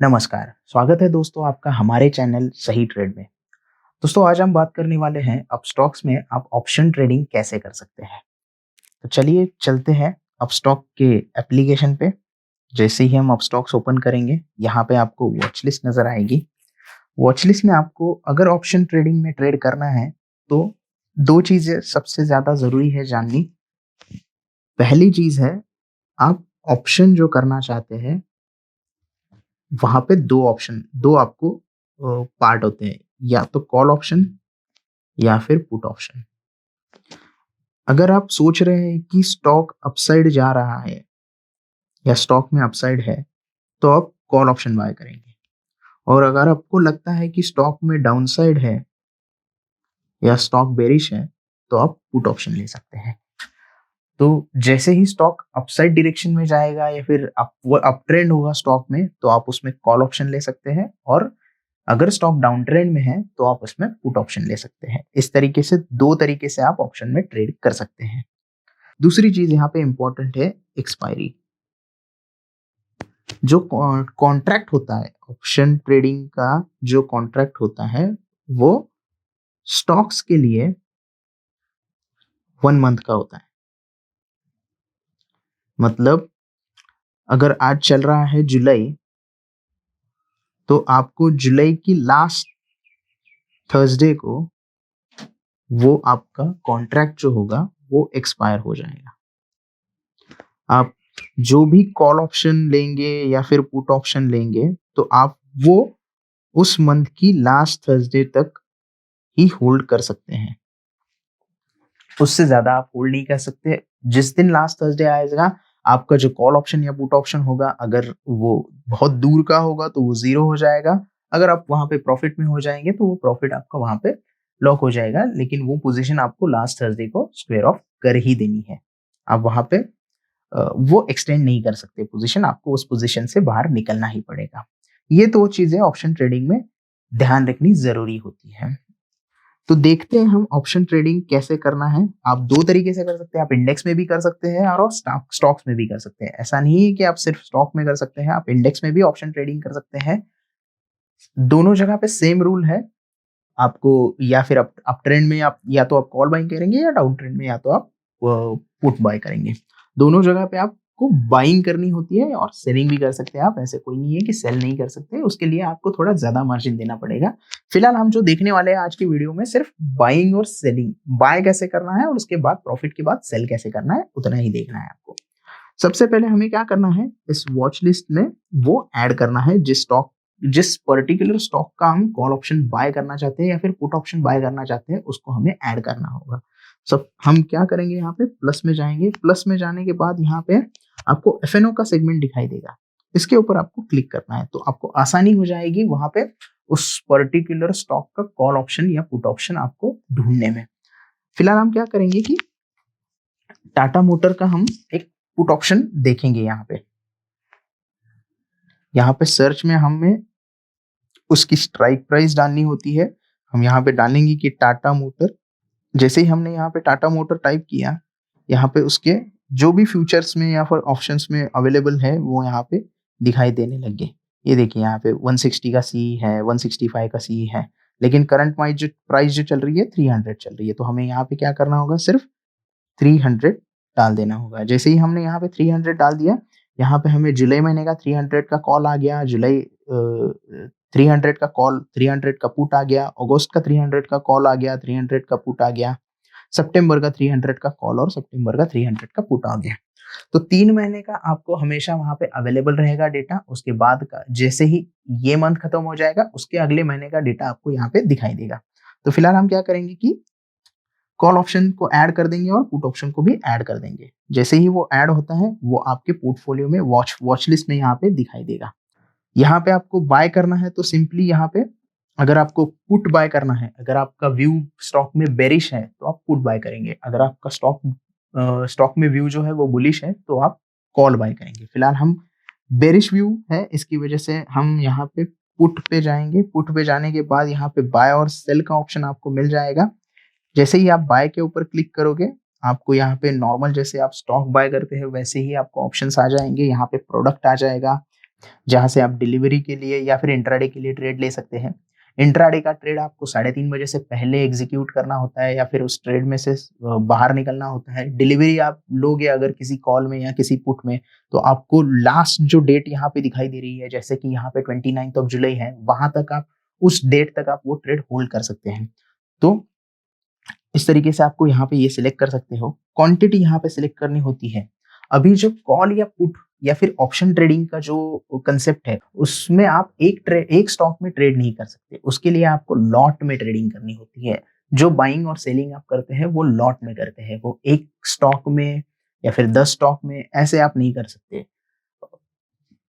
नमस्कार, स्वागत है दोस्तों आपका हमारे चैनल सही ट्रेड में। दोस्तों आज हम बात करने वाले हैं अपस्टॉक्स में आप ऑप्शन ट्रेडिंग कैसे कर सकते हैं। तो चलिए चलते हैं अपस्टॉक के एप्लीकेशन पे। जैसे ही हम अपस्टॉक्स ओपन करेंगे, यहाँ पे आपको वॉच लिस्ट नजर आएगी। वॉच लिस्ट में आपको अगर ऑप्शन ट्रेडिंग में ट्रेड करना है तो दो चीजें सबसे ज्यादा जरूरी है जाननी। पहली चीज है, आप ऑप्शन जो करना चाहते हैं वहां पे दो आपको पार्ट होते हैं, या तो कॉल ऑप्शन या फिर पुट ऑप्शन। अगर आप सोच रहे हैं कि स्टॉक अपसाइड जा रहा है या स्टॉक में अपसाइड है तो आप कॉल ऑप्शन बाय करेंगे, और अगर आपको लगता है कि स्टॉक में डाउनसाइड है या स्टॉक बेरिश है तो आप पुट ऑप्शन ले सकते हैं। तो जैसे ही स्टॉक अपसाइड डायरेक्शन में जाएगा या फिर अप ट्रेंड होगा स्टॉक में, तो आप उसमें कॉल ऑप्शन ले सकते हैं, और अगर स्टॉक डाउन ट्रेंड में है तो आप उसमें पुट ऑप्शन ले सकते हैं। इस तरीके से दो तरीके से आप ऑप्शन में ट्रेड कर सकते हैं। दूसरी चीज यहाँ पे इंपॉर्टेंट है, एक्सपायरी। जो कॉन्ट्रैक्ट होता है ऑप्शन ट्रेडिंग का, जो कॉन्ट्रैक्ट होता है वो स्टॉक्स के लिए 1 मंथ का होता है। मतलब अगर आज चल रहा है जुलाई, तो आपको जुलाई की लास्ट थर्सडे को वो आपका कॉन्ट्रैक्ट जो होगा वो एक्सपायर हो जाएगा। आप जो भी कॉल ऑप्शन लेंगे या फिर पुट ऑप्शन लेंगे तो आप वो उस मंथ की लास्ट थर्सडे तक ही होल्ड कर सकते हैं, उससे ज्यादा आप होल्ड नहीं कर सकते। जिस दिन लास्ट थर्सडे आएगा, आपका जो कॉल ऑप्शन या पुट ऑप्शन होगा, अगर वो बहुत दूर का होगा तो वो जीरो हो जाएगा। अगर आप वहां पे प्रॉफिट में हो जाएंगे तो वो प्रॉफिट आपका वहां पे लॉक हो जाएगा, लेकिन वो पोजीशन आपको लास्ट थर्सडे को स्क्वायर ऑफ कर ही देनी है। आप वहां पे वो एक्सटेंड नहीं कर सकते पोजीशन, आपको उस पोजीशन से बाहर निकलना ही पड़ेगा। ये दो चीजें ऑप्शन ट्रेडिंग में ध्यान रखनी जरूरी होती है। तो देखते हैं हम ऑप्शन ट्रेडिंग कैसे करना है। आप दो तरीके से कर सकते हैं, आप इंडेक्स में भी कर सकते हैं और स्टॉक्स में भी कर सकते हैं। ऐसा नहीं है कि आप सिर्फ स्टॉक में कर सकते हैं, आप इंडेक्स में भी ऑप्शन ट्रेडिंग कर सकते हैं। दोनों जगह पे सेम रूल है। आपको या फिर अप ट्रेंड में आप या तो आप कॉल बाइंग करेंगे, या डाउन ट्रेंड में या तो आप पुट बाय करेंगे। दोनों जगह पे आपको बाइंग करनी होती है और सेलिंग भी कर सकते हैं आप। ऐसे कोई नहीं है कि सेल नहीं कर सकते, उसके लिए आपको थोड़ा ज्यादा मार्जिन देना पड़ेगा। फिलहाल हम जो देखने वाले हैं आज की वीडियो में सिर्फ बाइंग और सेलिंग, बाय कैसे करना है और उसके बाद प्रॉफिट के बाद सेल कैसे करना है, उतना ही देखना है आपको। सबसे पहले हमें क्या करना है, इस वॉच लिस्ट में वो ऐड करना है जिस पर्टिकुलर स्टॉक का हम कॉल ऑप्शन बाय करना चाहते हैं या फिर पुट ऑप्शन बाय करना चाहते हैं, उसको हमें ऐड करना होगा। सब हम क्या करेंगे, यहाँ पे प्लस में जाएंगे। प्लस में जाने के बाद यहाँ पे आपको एफएनओ का सेगमेंट दिखाई देगा, इसके ऊपर आपको क्लिक करना है, तो आपको आसानी हो जाएगी वहां पे उस पर्टिकुलर स्टॉक का कॉल ऑप्शन या पुट ऑप्शन आपको ढूंढने में। फिलहाल हम क्या करेंगे कि टाटा मोटर का हम एक पुट ऑप्शन देखेंगे। यहाँ पे सर्च में हमें उसकी स्ट्राइक प्राइस डालनी होती है। हम यहाँ पे डालेंगे कि टाटा मोटर। जैसे ही हमने यहाँ पे टाटा मोटर टाइप किया, यहाँ पे उसके जो भी फ्यूचर्स में या फिर ऑप्शंस में अवेलेबल है वो यहाँ पे दिखाई देने लगे। ये देखिए यहाँ पे 160 का सी है, 165 का सी है, लेकिन करंट प्राइस जो चल रही है 300 चल रही है। तो हमें यहाँ पे क्या करना होगा, सिर्फ 300 डाल देना होगा। जैसे ही हमने यहाँ पे 300 डाल दिया, यहाँ पे हमें जुलाई महीने का 300 का कॉल आ गया, जुलाई 300 का कॉल, 300 का पुट आ गया, अगस्त का 300 का कॉल आ गया, 300 का पुट आ गया, सितंबर का 300 का कॉल और सितंबर का 300 का पुट आ गया। तो 3 महीने का आपको हमेशा वहां पे अवेलेबल रहेगा डेटा। उसके बाद का जैसे ही ये मंथ खत्म हो जाएगा, उसके अगले महीने का डेटा आपको यहाँ पे दिखाई देगा। तो फिलहाल हम क्या करेंगे कि कॉल ऑप्शन को ऐड कर देंगे और पुट ऑप्शन को भी ऐड कर देंगे। जैसे ही वो ऐड होता है, वो आपके पोर्टफोलियो में वॉच लिस्ट में यहाँ पे दिखाई देगा। यहाँ पे आपको बाय करना है तो सिंपली यहाँ पे, अगर आपको पुट बाय करना है, अगर आपका व्यू स्टॉक में बेरिश है तो आप पुट बाय करेंगे। अगर आपका स्टॉक में व्यू जो है वो बुलिश है तो आप कॉल बाय करेंगे। फिलहाल हम बेरिश व्यू है, इसकी वजह से हम यहाँ पे पुट पे जाएंगे। पुट पे जाने के बाद यहाँ पे बाय और सेल का ऑप्शन आपको मिल जाएगा। जैसे ही आप बाय के ऊपर क्लिक करोगे, आपको यहाँ पे नॉर्मल जैसे आप स्टॉक बाय करते हैं वैसे ही आपको ऑप्शंस आ जाएंगे। यहाँ पे प्रोडक्ट आ जाएगा, जहाँ से आप डिलीवरी के लिए या फिर इंट्राडे के लिए ट्रेड ले सकते हैं। इंट्राडे का ट्रेड आपको 3:30 बजे से पहले एग्ज़ीक्यूट करना होता है या फिर उस ट्रेड में से बाहर निकलना होता है। डिलीवरी आप लोगे अगर किसी कॉल में या किसी पुट में, तो आपको लास्ट जो डेट यहाँ पे दिखाई दे रही है, जैसे कि यहाँ पे 29th ऑफ जुलाई है, वहाँ तक आप उस डेट तक आप वो ट्रेड होल्ड कर सकते हैं। तो इस तरीके से आपको यहाँ पे ये सिलेक्ट कर सकते हो। क्वांटिटी यहाँ पे सिलेक्ट करनी होती है। अभी जो कॉल या पुट या फिर ऑप्शन ट्रेडिंग का जो कंसेप्ट है, उसमें आप एक स्टॉक में ट्रेड नहीं कर सकते। उसके लिए आपको लॉट में ट्रेडिंग करनी होती है। जो बाइंग और सेलिंग आप करते हैं, वो लॉट में करते हैं। वो एक स्टॉक में या फिर 10 स्टॉक में ऐसे आप नहीं कर सकते।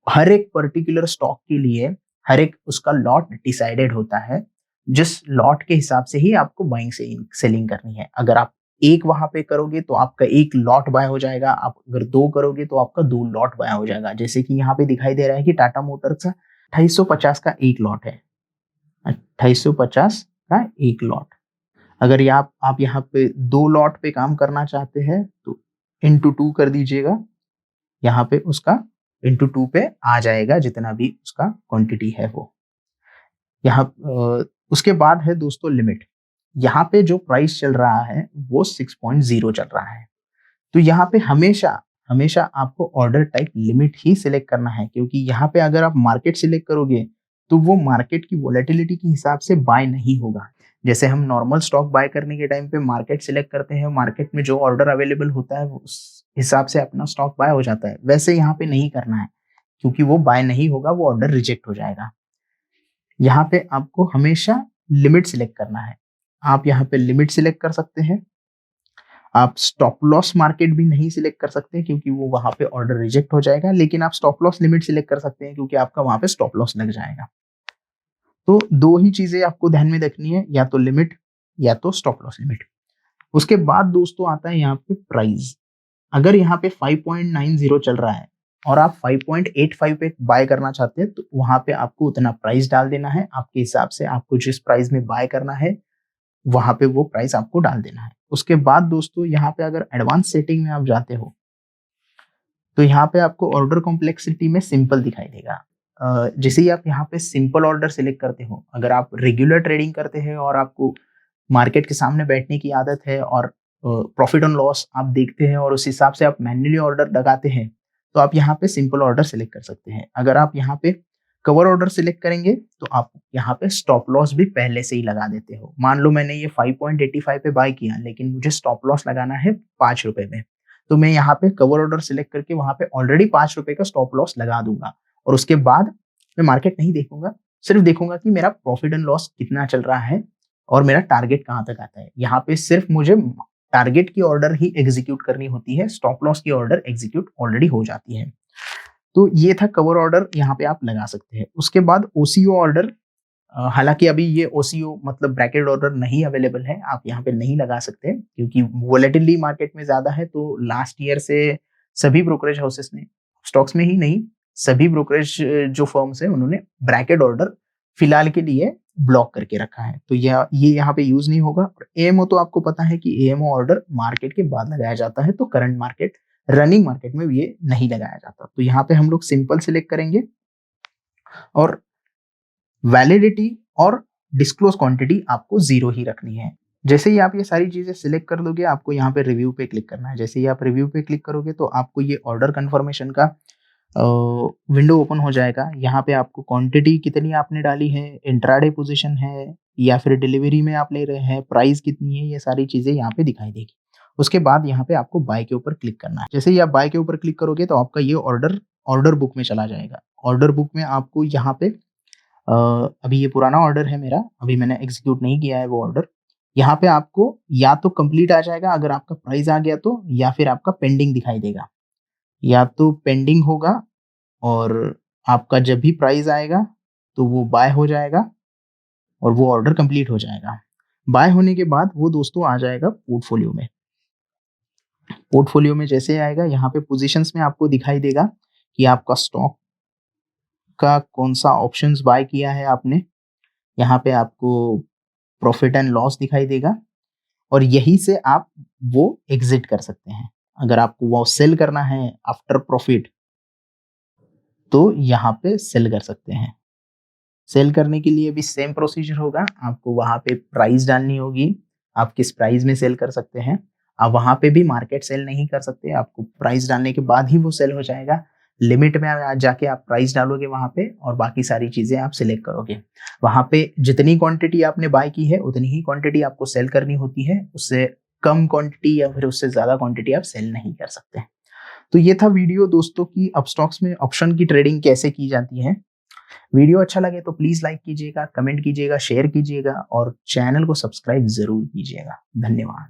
हर एक पर्टिकुलर स्टॉक के लिए हर एक उसका लॉट डिसाइडेड होता है। जिस लॉट के हिसाब से ही आपको बाइंग सेलिंग करनी है। अगर आप एक वहां पे करोगे तो आपका एक लॉट बाय हो जाएगा। आप अगर 2 करोगे तो आपका 2 लॉट बाय हो जाएगा। जैसे कि यहाँ पे दिखाई दे रहा है कि टाटा मोटर्स का 2850 का एक लॉट है। 2850 का एक लॉट। अगर ये आप यहाँ पे 2 लॉट पे काम करना चाहते हैं तो इंटू 2 कर दीजिएगा। यहाँ पे उसका इंटू 2 पे आ जाएगा जितना भी उसका क्वांटिटी है वो। यहाँ उसके बाद है दोस्तों लिमिट। यहाँ पे जो प्राइस चल रहा है वो 6.0 चल रहा है। तो यहाँ पे हमेशा हमेशा आपको ऑर्डर टाइप लिमिट ही सिलेक्ट करना है, क्योंकि यहाँ पे अगर आप मार्केट सिलेक्ट करोगे तो वो मार्केट की वोलेटिलिटी के हिसाब से बाय नहीं होगा। जैसे हम नॉर्मल स्टॉक बाय करने के टाइम पे मार्केट सिलेक्ट करते हैं, मार्केट में जो ऑर्डर अवेलेबल होता है उस हिसाब से अपना स्टॉक बाय हो जाता है। वैसे यहाँ पे नहीं करना है, क्योंकि वो बाय नहीं होगा, वो ऑर्डर रिजेक्ट हो जाएगा। यहाँ पे आपको हमेशा लिमिट सिलेक्ट करना है। आप यहाँ पे लिमिट सिलेक्ट कर सकते हैं। आप स्टॉप लॉस मार्केट भी नहीं सिलेक्ट कर सकते, क्योंकि वो वहां पे ऑर्डर रिजेक्ट हो जाएगा। लेकिन आप स्टॉप लॉस लिमिट सिलेक्ट कर सकते हैं, क्योंकि आपका वहां पे स्टॉप लॉस लग जाएगा। तो दो ही चीजें आपको ध्यान में रखनी है, या तो लिमिट या तो स्टॉप लॉस लिमिट। उसके बाद दोस्तों आता है यहाँ पे प्राइस। अगर यहाँ पे 5.90 चल रहा है और आप 5.85 पे बाय करना चाहते हैं, तो वहां पे आपको उतना प्राइस डाल देना है। आपके हिसाब से आपको जिस प्राइस में बाय करना है वहां पे वो प्राइस आपको डाल देना है। उसके बाद दोस्तों यहाँ पे अगर एडवांस सेटिंग में आप जाते हो तो यहाँ पे आपको ऑर्डर कॉम्प्लेक्सिटी में सिंपल दिखाई देगा। जैसे ही आप यहाँ पे सिंपल ऑर्डर सिलेक्ट करते हो, अगर आप रेगुलर ट्रेडिंग करते हैं और आपको मार्केट के सामने बैठने की आदत है और प्रॉफिट ऑन लॉस आप देखते हैं और उस हिसाब से आप मैन्युअली ऑर्डर लगाते हैं, तो आप यहाँ पे सिंपल ऑर्डर सिलेक्ट कर सकते हैं। अगर आप यहाँ पे कवर ऑर्डर सिलेक्ट करेंगे तो आप यहाँ पे स्टॉप लॉस भी पहले से ही लगा देते हो। मान लो मैंने ये 5.85 पे बाय किया, लेकिन मुझे स्टॉप लॉस लगाना है 5 रुपए में, तो मैं यहाँ पे कवर ऑर्डर सिलेक्ट करके वहां पे ऑलरेडी 5 रुपए का स्टॉप लॉस लगा दूंगा। और उसके बाद मैं मार्केट नहीं देखूंगा, सिर्फ देखूंगा कि मेरा प्रॉफिट एंड लॉस कितना चल रहा है और मेरा टारगेट कहाँ तक आता है। यहाँ पे सिर्फ मुझे टारगेट की ऑर्डर ही एग्जीक्यूट करनी होती है, स्टॉप लॉस की ऑर्डर एग्जीक्यूट ऑलरेडी हो जाती है। तो ये था कवर ऑर्डर, यहाँ पे आप लगा सकते हैं। उसके बाद ओसीओ ऑर्डर, हालांकि अभी ये ओसीओ मतलब ब्रैकेट ऑर्डर नहीं अवेलेबल है, आप यहाँ पे नहीं लगा सकते क्योंकि वोलेटिलिटी मार्केट में ज्यादा है। तो लास्ट ईयर से सभी ब्रोकरेज हाउसेस ने, स्टॉक्स में ही नहीं, सभी ब्रोकरेज जो फर्म्स है उन्होंने ब्रैकेट ऑर्डर फिलहाल के लिए ब्लॉक करके रखा है। तो ये यहाँ पे यूज नहीं होगा। और एएमओ तो आपको पता है कि एएमओ ऑर्डर मार्केट के बाद लगाया जाता है, तो करंट मार्केट रनिंग मार्केट में ये नहीं लगाया जाता। तो यहाँ पे हम लोग सिंपल सिलेक्ट करेंगे और वैलिडिटी और डिस्क्लोज क्वांटिटी आपको 0 ही रखनी है। जैसे ही आप ये सारी चीजें सिलेक्ट कर दोगे, आपको यहाँ पे रिव्यू पे क्लिक करना है। जैसे ही आप रिव्यू पे क्लिक करोगे तो आपको ये ऑर्डर कंफर्मेशन का विंडो ओपन हो जाएगा। यहाँ पे आपको क्वांटिटी कितनी आपने डाली है, इंट्राडे पोजीशन है या फिर डिलीवरी में आप ले रहे हैं, प्राइस कितनी है, ये सारी चीजें यहाँ पे दिखाई देगी। उसके बाद यहाँ पे आपको बाय के ऊपर क्लिक करना है। जैसे ही आप बाय के ऊपर क्लिक करोगे तो आपका ये ऑर्डर ऑर्डर बुक में चला जाएगा। ऑर्डर बुक में आपको यहाँ पे अभी ये पुराना ऑर्डर है मेरा, अभी मैंने एग्जीक्यूट नहीं किया है वो ऑर्डर। यहाँ पे आपको या तो कंप्लीट आ जाएगा अगर आपका प्राइस आ गया तो, या फिर आपका पेंडिंग दिखाई देगा। या तो पेंडिंग होगा और आपका जब भी प्राइस आएगा तो वो बाय हो जाएगा और वो ऑर्डर कंप्लीट हो जाएगा। बाय होने के बाद वो दोस्तों आ जाएगा पोर्टफोलियो में। पोर्टफोलियो में जैसे आएगा, यहाँ पे पोजीशंस में आपको दिखाई देगा कि आपका स्टॉक का कौन सा ऑप्शंस बाय किया है आपने। यहाँ पे आपको प्रॉफिट एंड लॉस दिखाई देगा और यही से आप वो एग्जिट कर सकते हैं। अगर आपको वो सेल करना है आफ्टर प्रॉफिट तो यहाँ पे सेल कर सकते हैं। सेल करने के लिए भी सेम प्रोसीजर होगा, आपको वहाँ पे प्राइस डालनी होगी, आप किस प्राइस में सेल कर सकते हैं। आप वहाँ पे भी मार्केट सेल नहीं कर सकते, आपको प्राइस डालने के बाद ही वो सेल हो जाएगा। लिमिट में जाके आप प्राइस डालोगे वहाँ पे और बाकी सारी चीज़ें आप सिलेक्ट करोगे। वहाँ पे जितनी क्वांटिटी आपने बाय की है उतनी ही क्वांटिटी आपको सेल करनी होती है, उससे कम क्वांटिटी या फिर उससे ज़्यादा क्वांटिटी आप सेल नहीं कर सकते। तो ये था वीडियो दोस्तों की अपस्टॉक्स में ऑप्शन की ट्रेडिंग कैसे की जाती है। वीडियो अच्छा लगे तो प्लीज लाइक कीजिएगा, कमेंट कीजिएगा, शेयर कीजिएगा और चैनल को सब्सक्राइब जरूर कीजिएगा। धन्यवाद।